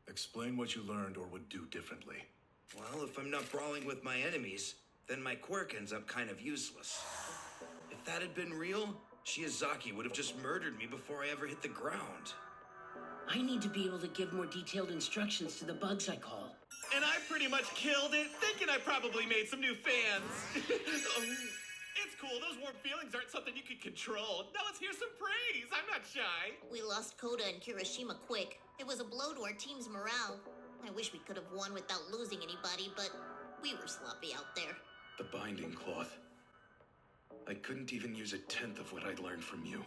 Explain what you learned or would do differently. Well, if I'm not brawling with my enemies, then my quirk ends up kind of useless. If that had been real, Shiozaki would have just murdered me before I ever hit the ground. I need to be able to give more detailed instructions to the bugs I call. And I pretty much killed it, thinking I probably made some new fans. It's cool, those warm feelings aren't something you can control. Now let's hear some praise, I'm not shy. We lost Koda and Kirishima quick. It was a blow to our team's morale. I wish we could have won without losing anybody, but we were sloppy out there. The binding cloth. I couldn't even use a tenth of what I'd learned from you.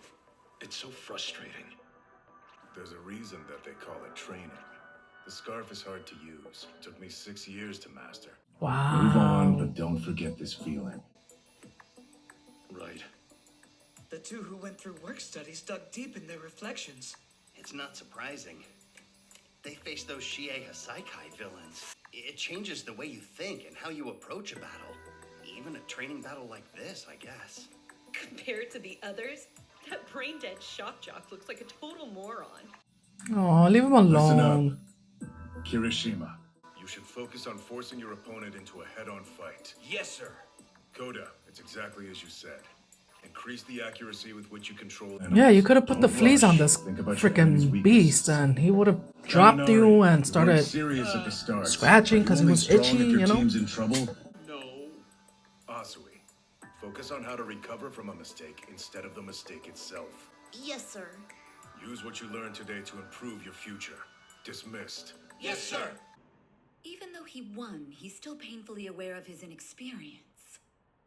It's so frustrating. There's a reason that they call it training. The scarf is hard to use. It took me 6 years to master. Wow. Move on, but don't forget this feeling. Right. The two who went through work studies dug deep in their reflections. It's not surprising. They face those Shie Hasaikai villains. It changes the way you think and how you approach a battle. Even a training battle like this, I guess. Compared to the others, that brain-dead shock jock looks like a total moron. Oh, leave him Listen alone. up, Kirishima. You should focus on forcing your opponent into a head-on fight. Yes, sir. Koda, it's exactly as you said. Increase the accuracy with which you control. Yeah, you could have put the Don't fleas rush. on this Think about your freaking enemy's weakness. beast and he would have dropped you and started serious at the start, scratching but 'cause he you're was only strong itchy, if your you know? team's in trouble. No. Asui, focus on how to recover from a mistake instead of the mistake itself. Yes, sir. Use what you learned today to improve your future. Dismissed. Yes, sir. Even though he won, he's still painfully aware of his inexperience.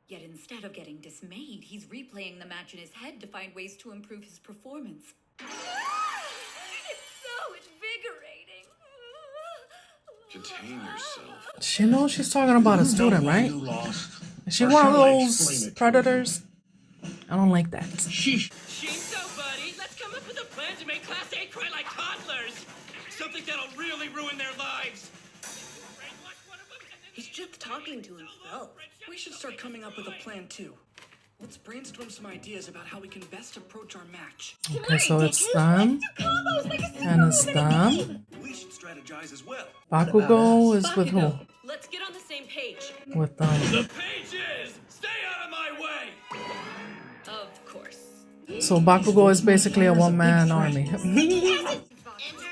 Yet instead of getting dismayed, he's replaying the match in his head to find ways to improve his performance. It's so invigorating. Contain yourself. She knows she's talking about a student, right? Is she one of those predators? I don't like that. Shinzo, buddy, let's come up with a plan to make Class A cry like toddlers. Something that'll really ruin their lives. He's just talking to himself. We should start coming up with a plan too. Let's brainstorm some ideas about how we can best approach our match. Okay, so it's them. And it's them. We should strategize as well. Bakugo is with who? Let's get on the same page. With The pages! Stay out of my way! Of course. So Bakugo is basically a one-man army. Injured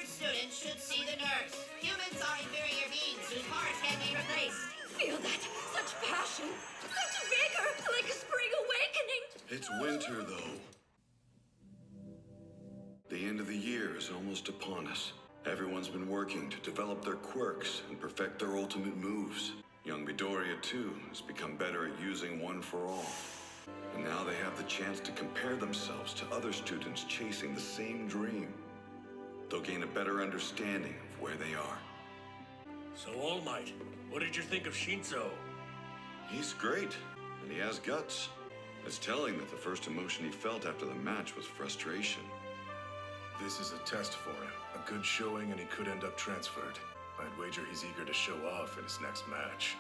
students should see the nurse. Humans are inferior beings whose hearts can be replaced. Feel that? Such passion, such vigor, like a spring awakening. It's winter, though. The end of the year is almost upon us. Everyone's been working to develop their quirks and perfect their ultimate moves. Young Midoriya, too, has become better at using one for all. And now they have the chance to compare themselves to other students chasing the same dream. They'll gain a better understanding of where they are. So, All Might, what did you think of Shinzo? He's great, and he has guts. It's telling that the first emotion he felt after the match was frustration. This is a test for him. A good showing and he could end up transferred. I'd wager he's eager to show off in his next match.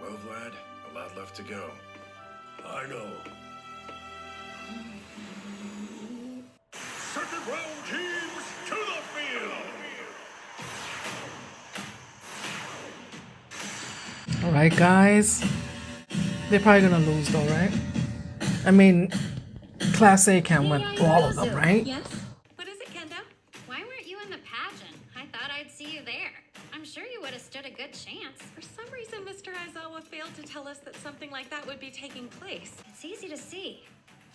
Well, Vlad, a lot left to go. I know. Second round teams to the field! Alright, guys. They're probably gonna lose though, right? I mean, Class A can't win all of them, right? Yes? What is it, Kendo? Why weren't you in the pageant? I thought I'd see you there. I'm sure you would have stood a good chance. For some reason, Mr. Aizawa failed to tell us that something like that would be taking place. It's easy to see.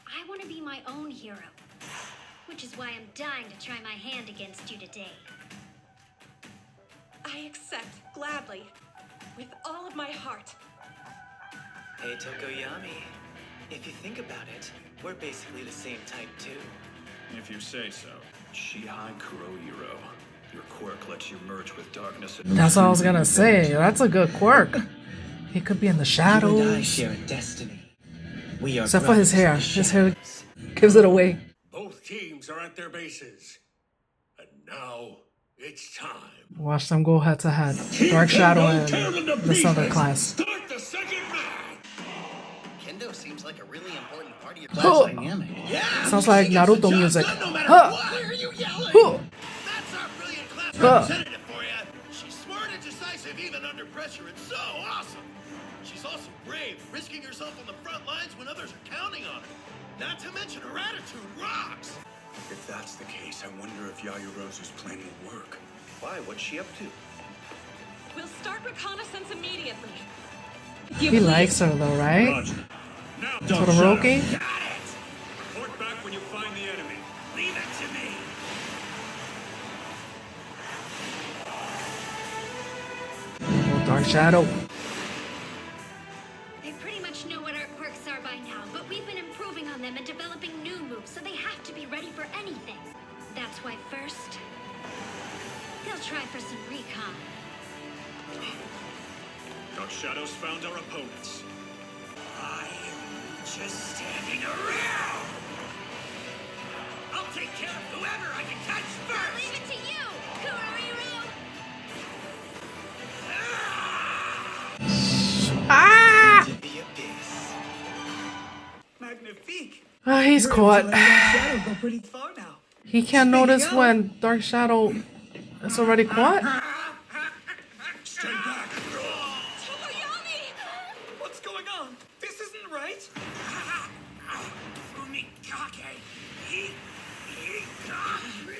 I want to be my own hero. Which is why I'm dying to try my hand against you today. I accept, gladly, with all of my heart. Hey, Tokoyami. If you think about it, we're basically the same type, too. If you say so. Shihai Kurohiro. Your quirk lets you merge with darkness and... That's what I was gonna say. That's a good quirk. He could be in the You and I shadows. share a destiny. We are Except for his hair. brothers in His the hair shadows. gives it away. Both teams are at their bases. And now, it's time. Watch them go head to head. Dark Shadow and this other class. Start the second match! Kendo seems like a really important part of your Oh, Dynamic. sounds like Naruto music. No matter Huh. what. Why are you yelling? Huh. That's our brilliant class Huh. representative for you. She's smart and decisive even under pressure. It's so awesome. She's also brave, risking herself on the front lines when others are counting on her. Not to mention her attitude rocks. If that's the case, I wonder if Yaoyorozu's plan will work. Why? What's she up to? We'll start reconnaissance immediately. He likes her though, right? Now, Todoroki? Got it! report back when you find the enemy. Leave it to me. Oh, Dark Shadow. They pretty much know what our quirks are by now, but we've been improving on them and developing new moves, so they have to be ready for anything. That's why first, they'll try for some recon. Dark Shadows found our opponents. I'm just standing around. I'll take care of whoever I can catch I'll first. leave it to you, Kuroriro! Ah! To the abyss. Magnifique. Ah, he's caught. Shadow go pretty far now. He can't notice when Dark Shadow is already caught. Stay back. Tokoyami! What's going on? This isn't right. Fumikake. He got me.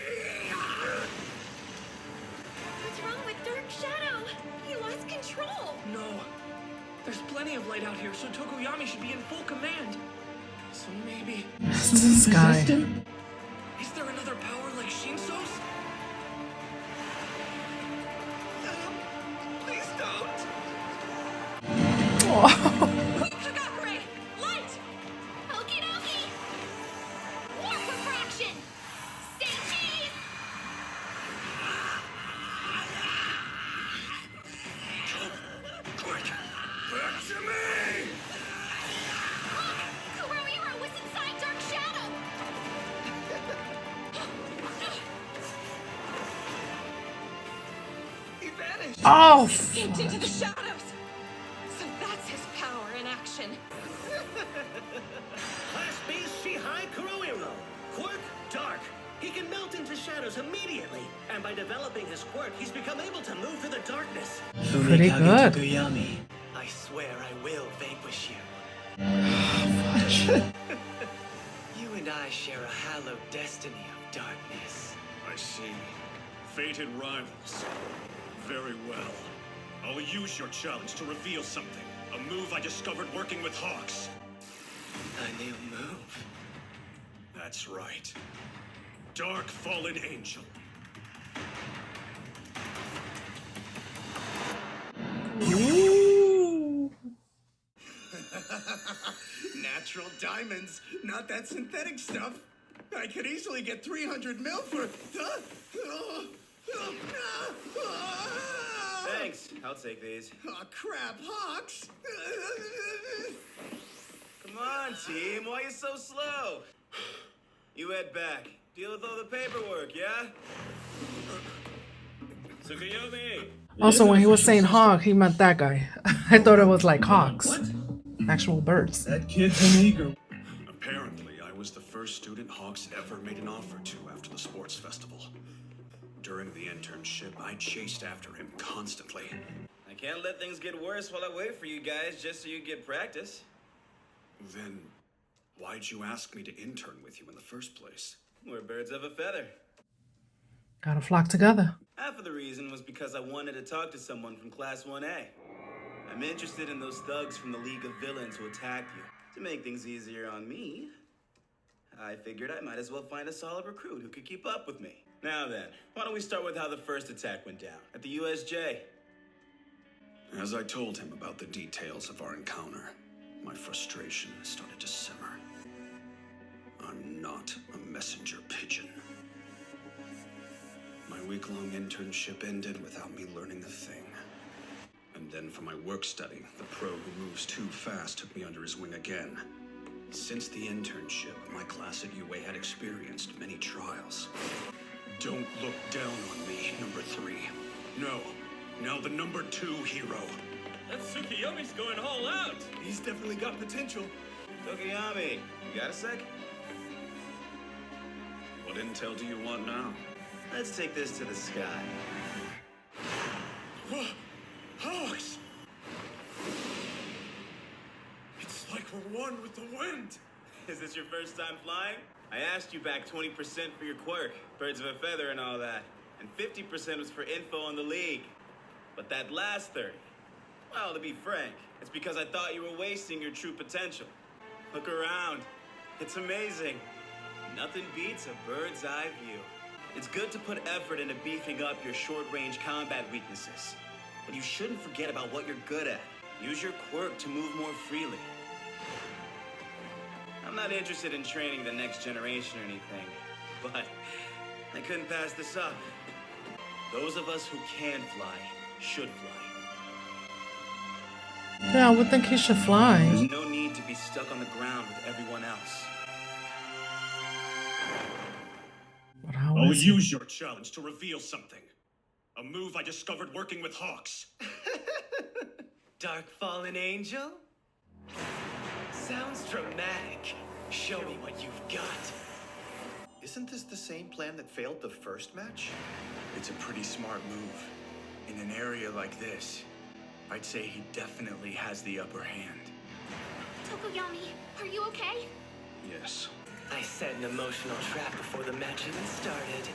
What's wrong with Dark Shadow? He lost control. No. There's plenty of light out here, so Tokoyami should be in full command. So maybe... This guy. Is there another power like Shinso's? Please don't. Kagakure! Light! Okie dokie! Warp refraction! Stay cheese! Quick, back to me! Kuroriro was inside Dark Shadow! He vanished. Oh! Escaped into the shadows! So that's his power in action. Class B's Shihai Kurohiro. Quirk, Dark. He can melt into shadows immediately. And by developing his quirk, he's become able to move through the darkness. Pretty good. Tokoyami. I swear I will vanquish you. You and I share a hallowed destiny of darkness. I see. Fated rivals. Very well. I'll use your challenge to reveal something. A move I discovered working with Hawks. A new move. That's right. Dark Fallen Angel. Ooh. Natural diamonds, not that synthetic stuff. I could easily get 300 mil for. Thanks. I'll take these. Oh, crap, Hawks. Come on, team. Why are you so slow? You head back. Deal with all the paperwork, yeah? Tsukuyomi! Also, when he was saying hawk, he meant that guy. I thought it was like hawks. Actual birds. That kid's an eager. Apparently, I was the first student Hawks ever made an offer to after the sports festival. During the internship, I chased after him constantly. I can't let things get worse while I wait for you guys just so you get practice. Then, why'd you ask me to intern with you in the first place? We're birds of a feather. Gotta flock together. Half of the reason was because I wanted to talk to someone from Class 1A. I'm interested in those thugs from the League of Villains who attacked you. To make things easier on me, I figured I might as well find a solid recruit who could keep up with me. Now then, why don't we start with how the first attack went down at the USJ? As I told him about the details of our encounter, my frustration started to simmer. I'm not a messenger pigeon. My week-long internship ended without me learning a thing. And then for my work study, the pro who moves too fast took me under his wing again. Since the internship, my class at UA had experienced many trials. Don't look down on me, number 3. No, now the number 2 hero. That Tsukuyomi's going all out. He's definitely got potential. Tokoyami, you got a sec? What intel do you want now? Let's take this to the sky. Hawks! It's like we're one with the wind. Is this your first time flying? I asked you back 20% for your quirk, birds of a feather and all that. And 50% was for info on the league. But that last 30, well, to be frank, it's because I thought you were wasting your true potential. Look around. It's amazing. Nothing beats a bird's eye view. It's good to put effort into beefing up your short-range combat weaknesses. But you shouldn't forget about what you're good at. Use your quirk to move more freely. I'm not interested in training the next generation or anything, but I couldn't pass this up. Those of us who can fly should fly. Yeah, I would think he should fly. There's no need to be stuck on the ground with everyone else. But how I'll is he? use your challenge to reveal something. A move I discovered working with Hawks. Dark Fallen Angel? Sounds dramatic. Show me what you've got. Isn't this the same plan that failed the first match? It's a pretty smart move. In an area like this, I'd say he definitely has the upper hand. Tokoyami, are you okay? Yes. I set an emotional trap before the match even started.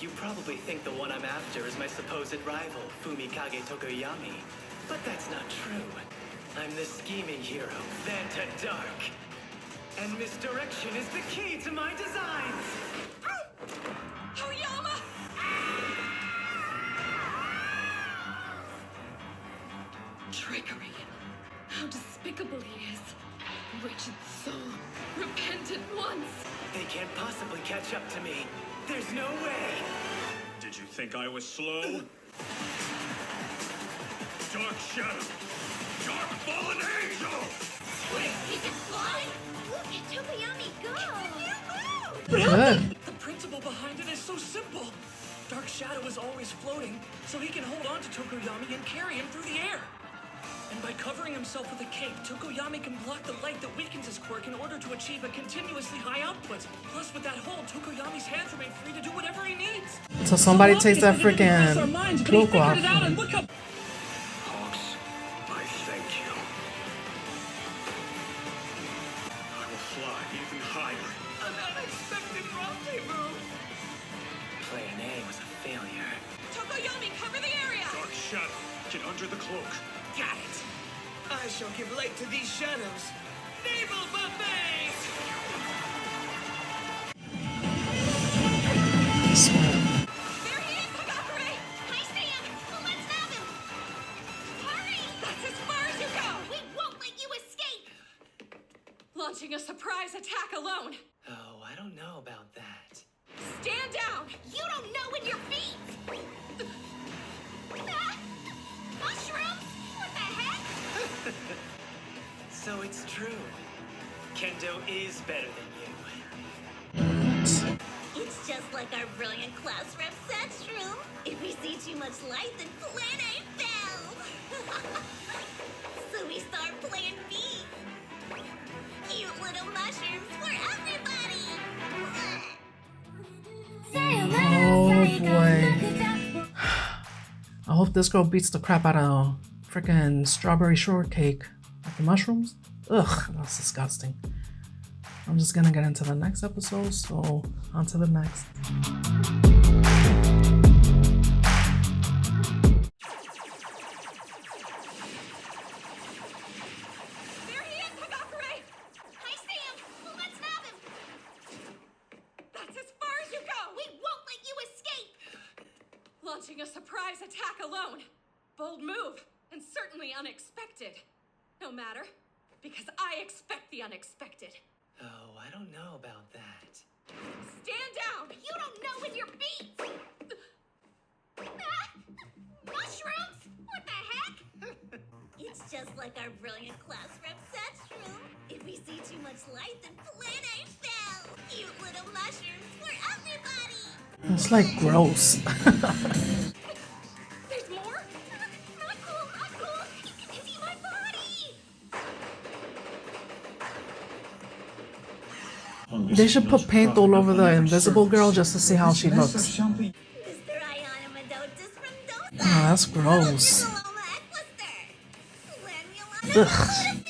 You probably think the one I'm after is my supposed rival, Fumikage Tokoyami. But that's not true. I'm the scheming hero, Vanta Dark. And misdirection is the key to my designs! Oyama! Trickery. How despicable he is. Wretched soul. Repentant once. They can't possibly catch up to me. There's no way! Did you think I was slow? Dark Shadow! Dark Fallen Angel! Wait, he can fly? Look at Tokoyami go! Good. The principle behind it is so simple. Dark Shadow is always floating, so he can hold on to Tokoyami and carry him through the air. And by covering himself with a cape, Tokoyami can block the light that weakens his quirk in order to achieve a continuously high output. Plus, with that hold, Tokoyami's hands remain free to do whatever he needs. So somebody takes that freaking cloak off. Hawks, I thank you. I will fly even higher. An unexpected rendezvous! Plan A was a failure. Tokoyami, cover the area! Dark Shadow, get under the cloak. Got it! I shall give light to these shadows. Naval buffet! There he is, Hagakure! Hi, Sam! Let's nab him! Hurry! That's as far as you go! We won't let you escape! Launching a surprise attack alone! Oh, I don't know about that. Stand down! You don't know with your feet! Ah! Mushrooms? What the heck? So it's true. Kendo is better than you. It's just like our brilliant class rep Setchroom. If we see too much light, then Plan A fails. So we start Plan B. Cute little mushrooms for everybody. Oh boy. I hope this girl beats the crap out of freaking strawberry shortcake. Like the mushrooms? Ugh, that's disgusting. I'm just gonna get into the next episode, so on to the next. There he is, Hagakure! Hi, Sam! Let's nab him! That's as far as you go! We won't let you escape! Launching a surprise attack alone. Bold move, and certainly unexpected. No matter, because I expect the unexpected. Oh, I don't know about that. Stand down! You don't know with your feet! Ah! Mushrooms? What the heck? It's just like our brilliant class rep Setchroom. If we see too much light, then Plan A fails. Cute little mushrooms for everybody. It's like gross. There's more? Not cool, not cool! You can see my body! They should put paint all over the invisible girl just to see how she looks. Mr. Ayana Madotis from Dota. Oh, that's gross. Paloma Equester. Ugh.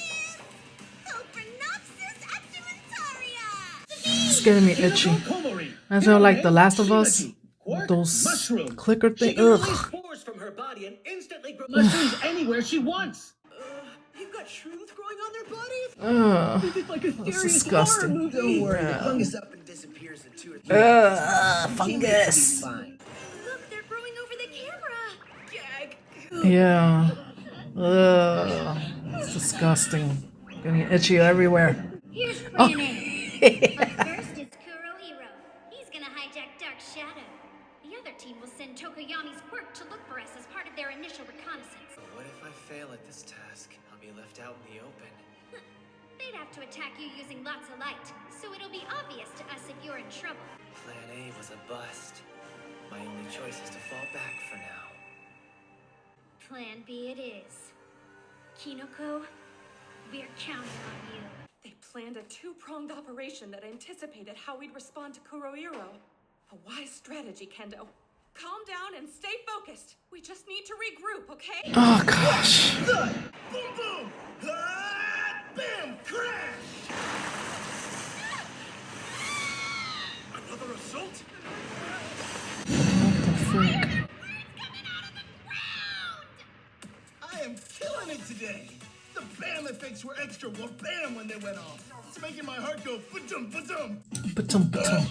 It's getting me itchy. I feel like The Last of Us, those clicker things. Ugh. Spores from her body and instantly grow mushrooms anywhere she wants. You've got shrooms growing on their bodies? Ugh. This is like a That's serious disgusting. horror movie. Don't worry, the Yeah. fungus up and disappears in 2 or 3 days. Fungus. Fine. Look, they're growing over the camera. Gag. Yeah. Ugh. It's disgusting. Getting itchy everywhere. Here's Oh. Plan A. But first is Kurohiro. He's gonna hijack Dark Shadow. The other team will send Tokoyami's quirk to look for us as part of their initial reconnaissance. But what if I fail at this task? I'll be left out in the open. They'd have to attack you using lots of light, so it'll be obvious to us if you're in trouble. Plan A was a bust. My only choice is to fall back for now. Plan B it is. Kinoko, we're counting on you. They planned a two-pronged operation that anticipated how we'd respond to Kurohiro. A wise strategy, Kendo. Calm down and stay focused. We just need to regroup, okay? Oh gosh. Boom, boom! Ah, bam! Crash! Another assault? What the freak? I am killing it today! The bam effects were extra well bam when they went off. It's making my heart go ba-dum, ba-dum. Ba-tum, ba-tum.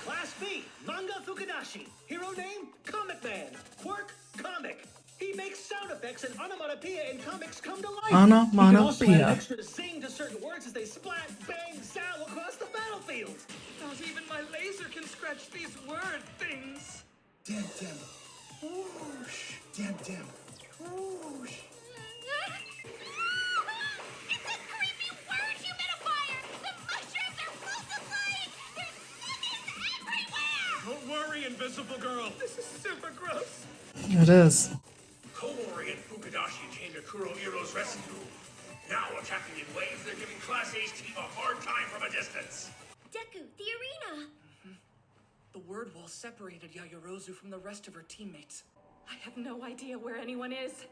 Class B, Manga Fukudashi. Hero name, Comic Man. Quirk, comic. He makes sound effects and onomatopoeia in comics come to life. He can also Onomatopoeia. add extra to sing to certain words as they splat, bang, zow across the battlefield. Not even my laser can scratch these word things. Damn, damn. Whoosh. Damn, damn. Whoosh. It's a creepy word humidifier! The mushrooms are multiplying! There's fungus everywhere! Don't worry, Invisible Girl. This is super gross. It is. Komori and Fukudashi came to Kurohiro's rescue. Now attacking in waves, they're giving Class A's team a hard time from a distance. Deku, the arena! The word wall separated Yayorozu from the rest of her teammates. I have no idea where anyone is.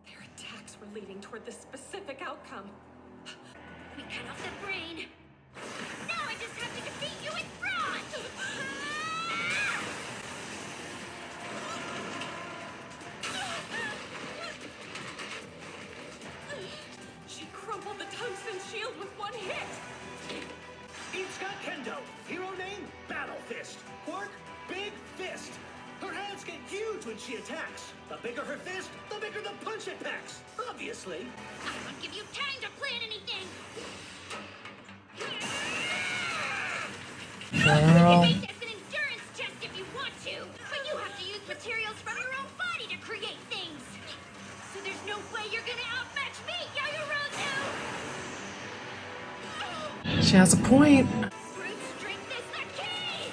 Their attacks were leading toward this specific outcome. We cut off the brain. Now I just have to defeat you in front! She crumpled the tungsten shield with one hit. Itsuka Kendo. Hero name, Battle Fist. Quirk, Big Fist. Her hands get huge when she attacks. The bigger her fist, the bigger the punch it packs. Obviously. I won't give you time to plan anything! You Girl. can make this an endurance test if you want to, but you have to use materials from your own body to create things. So there's no way you're gonna outmatch me, Yayorozu! She has a point. Brute strength is the key!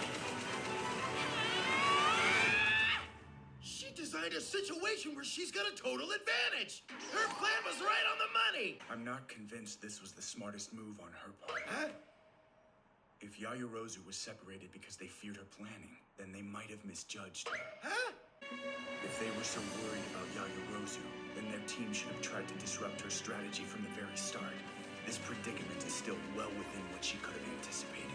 She designed a situation where she's got a total advantage. Her plan was right on the money. I'm not convinced this was the smartest move on her part. Huh? If Yayorozu was separated because they feared her planning, then they might have misjudged her. Huh? If they were so worried about Yayorozu, then their team should have tried to disrupt her strategy from the very start. This predicament is still well within what she could have anticipated.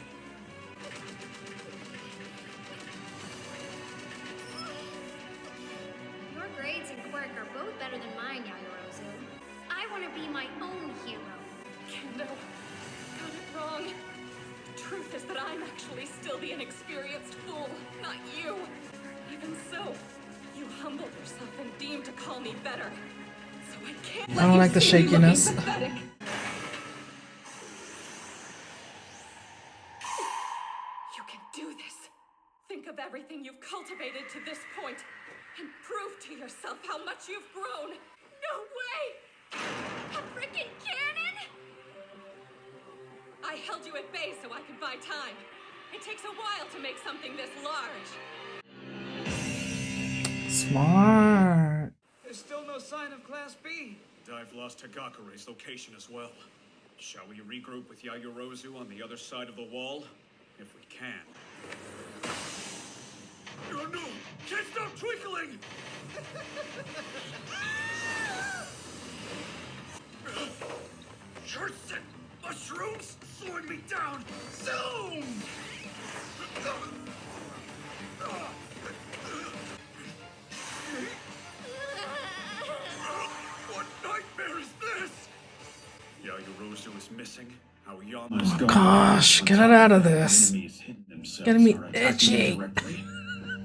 Your grades and quirk are both better than mine, Yayorozu. I want to be my own hero. Kendo, got it wrong. The truth is that I'm actually still the inexperienced fool, not you. Even so, you humbled yourself and deemed to call me better. So I can't I don't like the shakiness. You can do this. Think of everything you've cultivated to this point, and prove to yourself how much you've grown. No way! A frickin' cannon? I held you at bay so I could buy time. It takes a while to make something this large. Smart. There's still no sign of Class B. I've lost Hagakure's location as well. Shall we regroup with Yayorozu on the other side of the wall? If we can. Oh no! Can't stop twinkling! Charts and mushrooms slowing me down! Zoom! What nightmare is this? Yayorozu is missing. Aoyama Oh is gone. gosh, get it out of this. Enemies hidden themselves Getting me are attacking itchy. directly.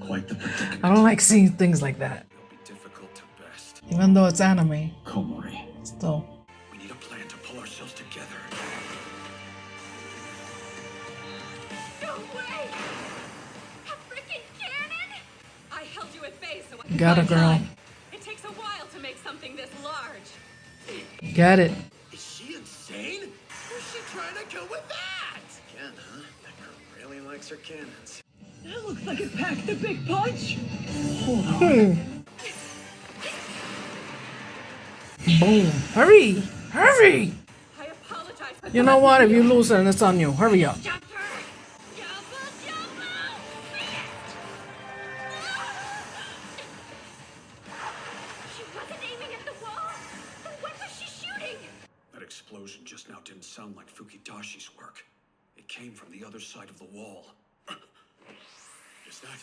Quite the predicament. I don't like seeing things like that. Difficult to best. Even though it's anime. Komori. Still. We need a plan to pull ourselves together. No way! A freaking cannon? I held you at bay so I Got it, girl. It takes a while to make something this large. Get it. Is she insane? Who's she trying to kill with that? Again, huh? That girl really likes her cannons. That looks like it packed a big punch. Boom. Hurry! Hurry! I apologize. You know what? If you lose it, it's on you. Hurry up. She wasn't aiming at the wall. Then what was she shooting? That explosion just now didn't sound like Fukidashi's work. It came from the other side of the wall. Is that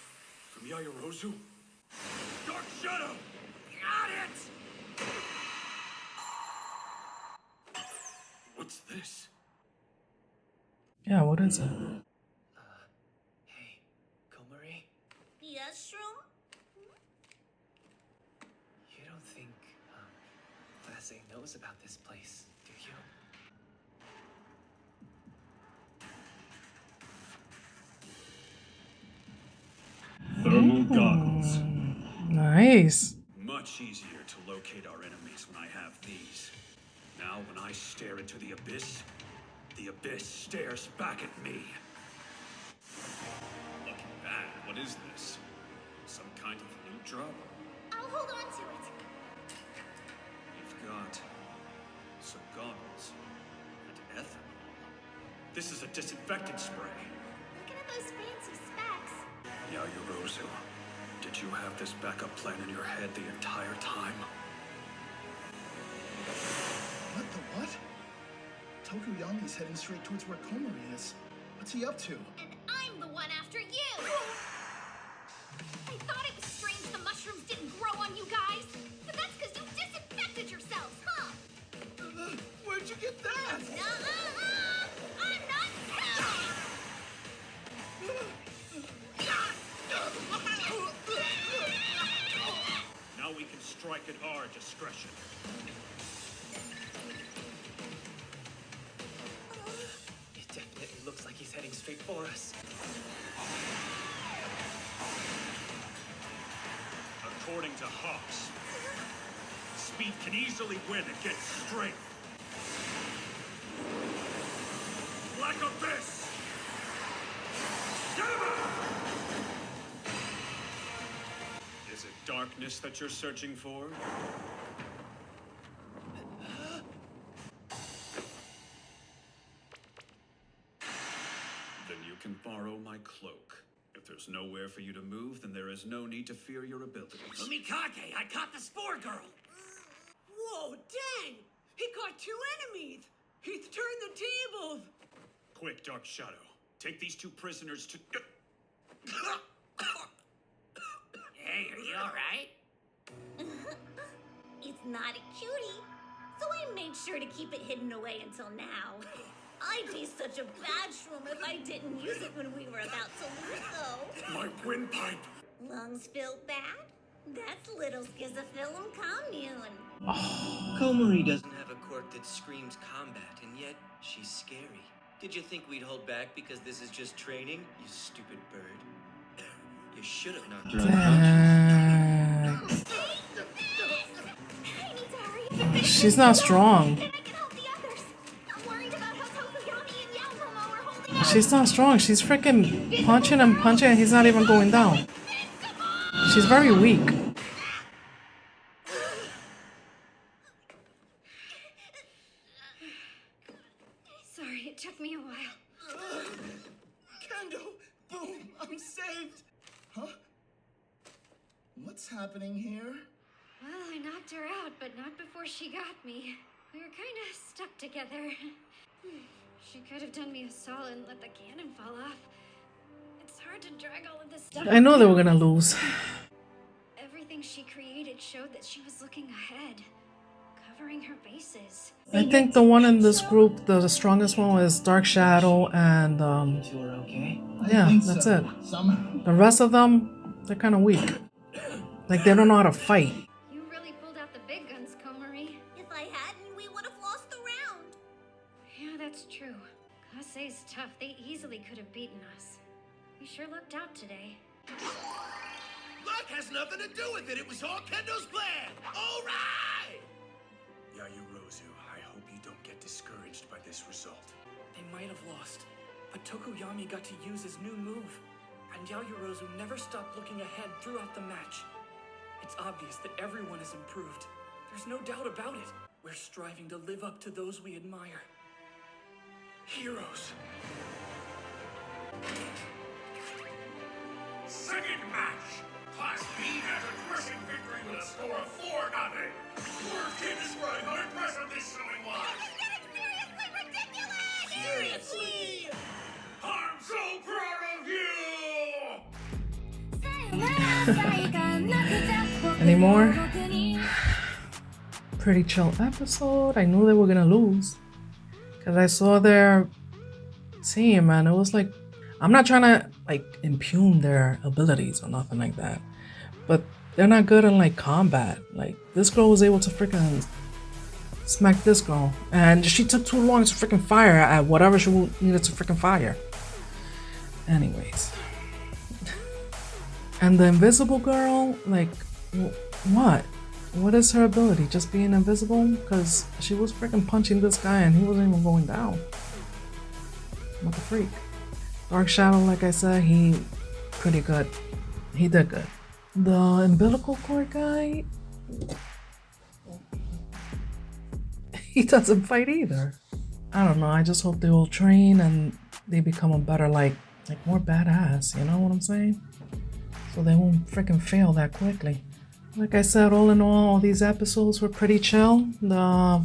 from Yayorozu? Dark Shadow! Got it! What's this? Yeah, what is it? Hey, Komori, Yes, Shroom? you don't think, Class A knows about this place, do you? Thermal goggles. Nice. Much easier to locate our enemies when I have these. Now, when I stare into the abyss stares back at me. Looking bad, what is this? Some kind of loot drop? I'll hold on to it. We've got some goggles and ethanol. This is a disinfectant spray. Look at those fancy specs. Yayorozu, did you have this backup plan in your head the entire time? What the what? Tokuyami's heading straight towards where Komori is. What's he up to? And I'm the one after you! I thought it was strange the mushrooms didn't grow on you guys, but that's because you disinfected yourselves, huh? Where'd you get that? I'm not telling! Now we can strike at our discretion. It definitely looks like he's heading straight for us. According to Hawks, speed can easily win against strength. Black Abyss! Stamina! Is it darkness that you're searching for? Then you can borrow my cloak. If there's nowhere for you to move, then there is no need to fear your abilities. Fumikage, I caught the Spore Girl. Whoa, dang! He caught two enemies. He's turned the tables. Quick, Dark Shadow. Take these two prisoners to... Hey, are you all right? It's not a cutie, so I made sure to keep it hidden away until now. I'd be such a bad shroom if I didn't use it when we were about to lose, though. My windpipe! Lungs feel bad? That's little schizophyllum commune. Komori doesn't have a quirk that screams combat, and yet she's scary. Did you think we'd hold back because this is just training, you stupid bird? You should have knocked her unconscious. I need to hurry. She's not strong. And I can help the others. I'm worried about how Tokuyami and Yaomomo are holding up. She's not strong. She's freaking punching and punching and he's not even going down. She's very weak. Boom! I'm saved! Huh? What's happening here? Well, I knocked her out, but not before she got me. We were kind of stuck together. She could have done me a solid and let the cannon fall off. It's hard to drag all of this stuff. I know they were gonna lose. Everything she created showed that she was looking ahead, covering her bases. I think the one in this group, the strongest one, was Dark Shadow, and yeah, that's it. The rest of them, they're kind of weak. Like they don't know how to fight. You really pulled out the big guns, Komari. If I hadn't, we would have lost the round. Yeah, that's true. Kase's tough. They easily could have beaten us. We sure looked out today. Luck has nothing to do with it. It was all Kendo's plan. All right! Yaoyorozu, I hope you don't get discouraged by this result. They might have lost, but Tokoyami got to use his new move, and Yaoyorozu never stopped looking ahead throughout the match. It's obvious that everyone has improved. There's no doubt about it. We're striving to live up to those we admire. Heroes. Second match. Class B has a crushing victory with a score of 4-0. Words can't describe how impressive this showing was. Seriously! I'm so proud of you! Any more? Pretty chill episode. I knew they were gonna lose because I saw their team and it was like, I'm not trying to like impugn their abilities or nothing like that, but they're not good in like combat. Like this girl was able to freaking smack this girl, and she took too long to freaking fire at whatever she needed to freaking fire. Anyways, and the invisible girl, like what? What is her ability? Just being invisible? Because she was freaking punching this guy and he wasn't even going down. What the freak? Dark Shadow, like I said, he pretty good. He did good. The umbilical cord guy, he doesn't fight either. I don't know. I just hope they all train and they become a better, like more badass. You know what I'm saying? So they won't freaking fail that quickly. Like I said, all in all these episodes were pretty chill. The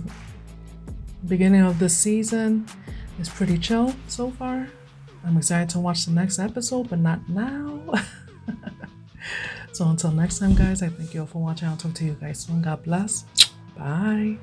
beginning of the season is pretty chill so far. I'm excited to watch the next episode, but not now. So until next time, guys, I thank you all for watching. I'll talk to you guys soon. God bless. Bye.